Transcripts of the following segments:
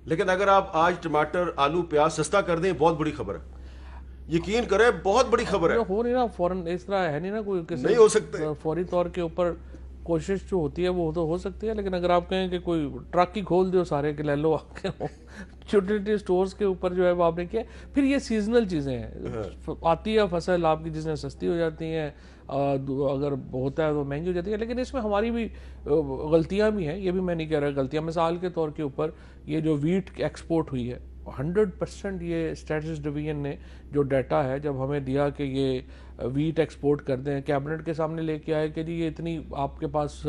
लेकिन अगर आप आज टमाटर आलू प्याज सस्ता कर दें, बहुत बड़ी खबर है। यकीन करें, बहुत बड़ी खबर है। जो हो नहीं ना फौरन, इस तरह है नहीं ना कोई किसी नहीं हो सकते। फौरी तौर के ऊपर कोशिश जो होती है वो तो हो सकती है, लेकिन अगर आप कहें कि कोई ट्रक ही खोल दो सारे के ले लो आपके यूटिलिटी स्टोर्स के ऊपर जो है वो आपने किया। फिर ये सीजनल चीज़ें हैं, आती है फसल आपकी जिसमें सस्ती हो जाती हैं, अगर होता है तो महंगी हो जाती है। लेकिन इसमें हमारी भी गलतियां भी हैं, ये भी मैं नहीं कह रहा गलतियां। मिसाल के तौर के ऊपर ये जो वीट एक्सपोर्ट हुई है 100% ये स्टैटिस्टिक्स डिवीजन ने जो डाटा है जब हमें दिया कि ये वीट एक्सपोर्ट कर दें, कैबिनेट के सामने लेके आए कि जी ये इतनी आपके पास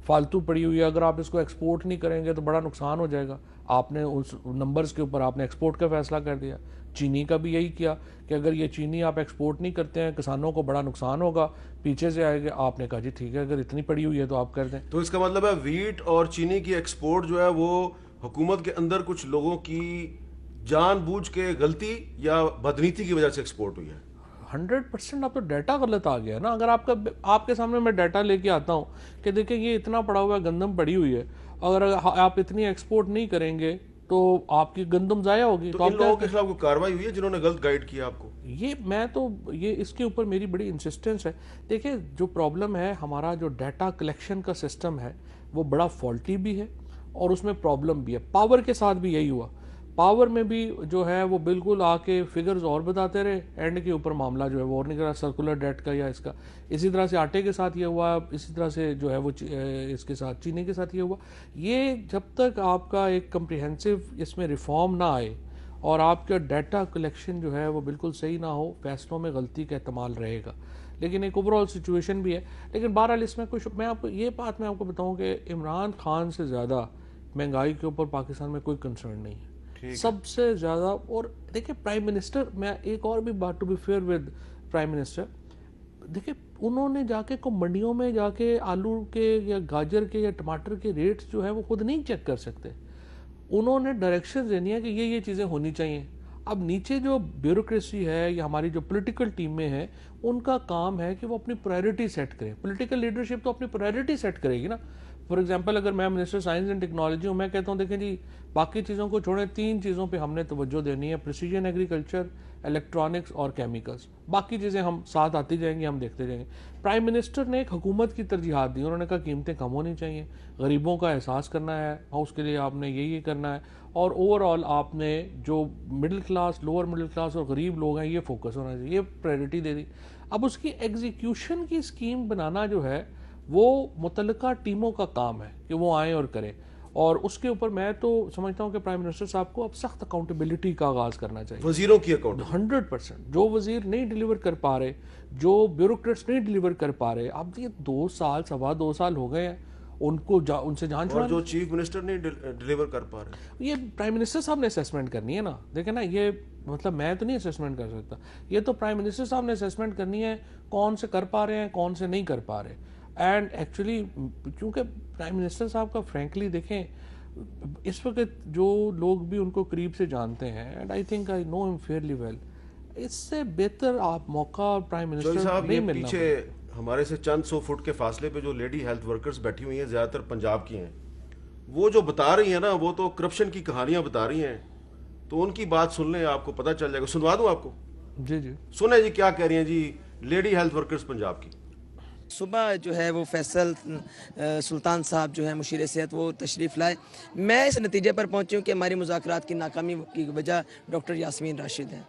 फालतू पड़ी हुई है, अगर आप इसको एक्सपोर्ट नहीं करेंगे तो बड़ा नुकसान हो जाएगा। आपने उस नंबर्स के ऊपर आपने एक्सपोर्ट का फैसला कर दिया। चीनी का भी यही किया कि अगर ये चीनी आप एक्सपोर्ट नहीं करते हैं किसानों को बड़ा नुकसान होगा, पीछे से आएगा। आपने कहा जी ठीक है, अगर इतनी पड़ी हुई है तो आप कर दें। तो इसका मतलब है वीट और चीनी की एक्सपोर्ट जो है वो हुकूमत के अंदर कुछ लोगों की जानबूझ के गलती या बदनीति की वजह से एक्सपोर्ट हुई है। 100% आप तो डाटा गलत आ गया ना। अगर आपके सामने मैं डाटा लेके आता हूँ कि देखिए ये इतना पड़ा हुआ है, गंदम पड़ी हुई है, अगर आप इतनी एक्सपोर्ट नहीं करेंगे तो आपकी गंदम ज़ाया होगी। तो तो इन आप लोगों क्या, के खिलाफ कोई कार्रवाई हुई है जिन्होंने गलत गाइड किया आपको? ये मैं तो ये इसके ऊपर मेरी बड़ी इंसिस्टेंस है। देखिए जो प्रॉब्लम है, हमारा जो डाटा कलेक्शन का सिस्टम है वो बड़ा फॉल्टी भी है और उसमें प्रॉब्लम भी है। पावर के साथ भी यही हुआ। पावर में भी जो है वो बिल्कुल आके फिगर्स और बताते रहे, एंड के ऊपर मामला जो है वो और नहीं करा, सर्कुलर डेट का या इसका। इसी तरह से आटे के साथ ये हुआ, इसी तरह से जो है वो इसके साथ चीनी के साथ ये हुआ। ये जब तक आपका एक कम्प्रिहेंसिव इसमें रिफॉर्म ना आए और आपका डाटा कलेक्शन जो है वो बिल्कुल सही ना हो, फैसलों में गलती का एहतमाल रहेगा। लेकिन एक ओवरऑल सिचुएशन भी है। लेकिन बहरहाल इसमें कुछ मैं आपको बताऊं कि इमरान खान से ज़्यादा महंगाई के ऊपर पाकिस्तान में कोई कंसर्न नहीं है, सबसे ज़्यादा। और देखिए प्राइम मिनिस्टर, मैं एक और भी बात, to be fair with prime minister, देखिए उन्होंने जाके को मंडियों में जाके आलू के या गाजर के या टमाटर के रेट्स जो है वो खुद नहीं चेक कर सकते। उन्होंने डायरेक्शन देनी है कि ये चीज़ें होनी चाहिए। अब नीचे जो ब्यूरोक्रेसी है या हमारी जो पॉलिटिकल टीमें हैं, उनका काम है कि वो अपनी प्रायोरिटी सेट करें। पॉलिटिकल लीडरशिप तो अपनी प्रायोरिटी सेट करेगी ना। फॉर एग्जांपल अगर मैं मिनिस्टर साइंस एंड टेक्नोलॉजी हूँ, मैं कहता हूँ देखें जी बाकी चीज़ों को छोड़ें, 3 चीज़ों पे हमने तवज्जो देनी है, प्रिसीजन एग्रीकल्चर, इलेक्ट्रॉनिक्स और केमिकल्स। बाकी चीज़ें हम साथ आती जाएंगी, हम देखते जाएंगे। प्राइम मिनिस्टर ने एक हुकूमत की तरजीहात दी, उन्होंने कहा कीमतें कम होनी चाहिए, गरीबों का एहसास करना है, और उसके लिए आपने ये करना है, और ओवरऑल आपने जो middle class, lower middle class और गरीब लोग हैं ये फोकस होना चाहिए, ये प्रायोरिटी दे दी। अब उसकी एग्जीक्यूशन की स्कीम बनाना जो है वो मुतल्लिका टीमों का काम है कि वो आएँ और करें। और उसके ऊपर मैं तो समझता हूँ कि प्राइम मिनिस्टर साहब को अब सख्त अकाउंटेबिलिटी का आगाज़ करना चाहिए। वजीरों की अकाउंट 100% जो वजीर नहीं डिलीवर कर पा रहे, जो ब्यूरोक्रेट्स नहीं डिलीवर कर पा रहे, अब ये 2 साल, 2.25 साल हो गए हैं उनको उनसे जान और जो छुड़ानी। चीफ मिनिस्टर नहीं डिलीवर कर पा रहे। ये प्राइम मिनिस्टर साहब ने असेसमेंट करनी है ना। देखें ना, ये मतलब मैं तो नहीं असेसमेंट कर सकता, ये तो प्राइम मिनिस्टर साहब ने असेसमेंट करनी है कौन से कर पा रहे हैं, कौन से नहीं कर पा रहे। एंड एक्चुअली क्योंकि प्राइम मिनिस्टर साहब का फ्रेंकली देखें इस वक्त जो लोग भी उनको करीब से जानते हैं, and I think I know him fairly well, इससे बेहतर आप मौका प्राइम मिनिस्टर नहीं मिलना। पीछे हमारे से चंद 100 फुट के फासले पे जो लेडी हेल्थ वर्कर्स बैठी हुई हैं, ज्यादातर पंजाब की हैं, वो जो बता रही हैं ना, वो तो करप्शन की कहानियां बता रही हैं। तो उनकी बात सुन लें, आपको पता चल जाएगा। सुनवा दूं आपको? जी जी सुने जी क्या कह रही हैं जी लेडी हेल्थ वर्कर्स पंजाब की। सुबह जो है वो फैसल सुल्तान साहब जो है मुशीर सेहत वो तशरीफ़ लाए। मैं इस नतीजे पर पहुंची हूँ कि हमारी मुज़ाकरात की नाकामी की वजह डॉक्टर यास्मीन राशिद हैं।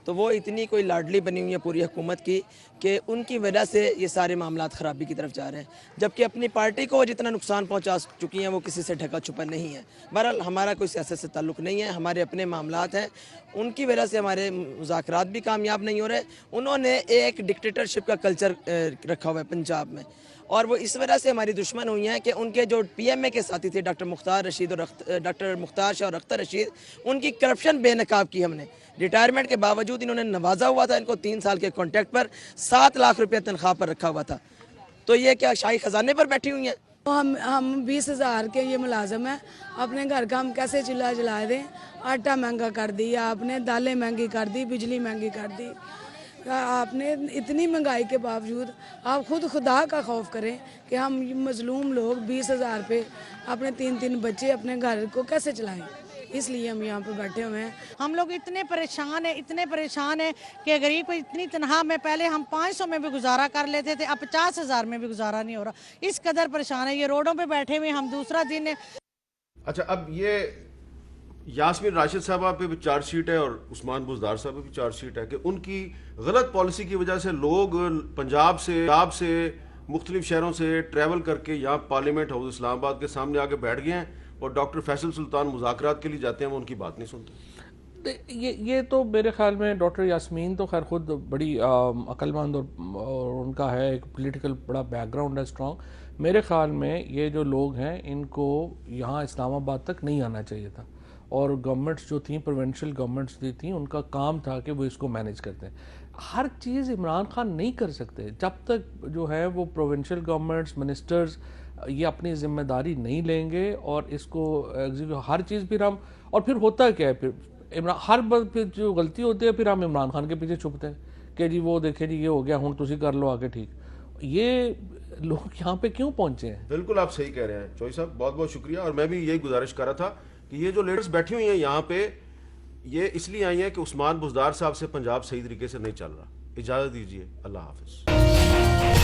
तो वो इतनी कोई लाडली बनी हुई है पूरी हुकूमत की कि उनकी वजह से ये सारे मामलात ख़राबी की तरफ जा रहे हैं, जबकि अपनी पार्टी को जितना नुकसान पहुंचा चुकी हैं वो किसी से ढका छुपा नहीं है। बहरहाल हमारा कोई सियासत से ताल्लुक़ नहीं है, हमारे अपने मामलात हैं, उनकी वजह से हमारे मुज़ाकरात भी कामयाब नहीं हो रहे। उन्होंने एक डिक्टेटरशिप का कल्चर रखा हुआ है पंजाब में, और वो इस वजह से हमारी दुश्मन हुई हैं कि उनके जो PMA के साथी थे डॉक्टर मुख्तार रशीद और डॉक्टर मुख्तार शाह और अख्तर रशीद, उनकी करप्शन बेनकाब की हमने। रिटायरमेंट के बावजूद इन्होंने नवाजा हुआ था इनको 3 साल के कॉन्ट्रैक्ट पर 7 लाख रुपये तनख्वाह पर रखा हुआ था। तो ये क्या शाही खजाने पर बैठी हुई हैं? तो हम 20,000 के ये मुलाजम हैं, अपने घर का हम कैसे चूल्हा जला दें। आटा महंगा कर दिया आपने, दालें महंगी कर दी, बिजली महंगी कर दी, आपने इतनी महंगाई के बावजूद आप खुद खुदा का खौफ करें कि हम मजलूम लोग 20,000 पे अपने 3-3 बच्चे अपने घर को कैसे चलाएं। इसलिए हम यहाँ पे बैठे हुए हैं। हम लोग इतने परेशान हैं कि गरीब को इतनी तनख्वाह में पहले हम 500 में भी गुजारा कर लेते थे, अब 50,000 में भी गुजारा नहीं हो रहा। इस कदर परेशान है, ये रोडों पे बैठे हुए हम दूसरा दिन है। अच्छा, अब ये यास्मीन राशिद साहबा पे भी चार्जशीट है और उस्मान बुज़दार साहब पे भी चार्जशीट है कि उनकी गलत पॉलिसी की वजह से लोग पंजाब से मुख्तलिफ शहरों से ट्रैवल करके यहाँ पार्लियामेंट हाउस इस्लामाबाद के सामने आके बैठ गए हैं और डॉक्टर फैसल सुल्तान मुज़ाकरात के लिए जाते हैं, वो उनकी बात नहीं सुनते। ये तो मेरे ख्याल में डॉक्टर यास्मीन तो खैर खुद बड़ी अक्लमंद और उनका है एक पॉलिटिकल बड़ा बैकग्राउंड है स्ट्रॉन्ग। मेरे ख्याल में ये जो लोग हैं इनको यहाँ इस्लामाबाद तक नहीं आना चाहिए था, और गवर्नमेंट्स जो थी प्रोविंशियल गवर्नमेंट्स जो थी उनका काम था कि वो इसको मैनेज करते हैं। हर चीज़ इमरान खान नहीं कर सकते जब तक जो है वो प्रोविंशियल गवर्नमेंट्स मिनिस्टर्स ये अपनी जिम्मेदारी नहीं लेंगे और इसको हर चीज़ फिर हम, और फिर होता क्या है फिर इमरान हर बार फिर जो गलती होती है फिर हम इमरान खान के पीछे छुपते हैं कि जी वो देखें जी ये हो गया हूँ तुसी कर लो आगे ठीक। ये लोग यहाँ पे क्यों पहुंचे हैं? बिल्कुल आप सही कह रहे हैं चौधरी साहब, बहुत बहुत शुक्रिया। और मैं भी यही गुजारिश कर रहा था कि ये जो लेडीज बैठी हुई हैं यहाँ पे ये इसलिए आई हैं कि उस्मान बुज़दार साहब से पंजाब सही तरीके से नहीं चल रहा। इजाज़त दीजिए, अल्लाह हाफिज़।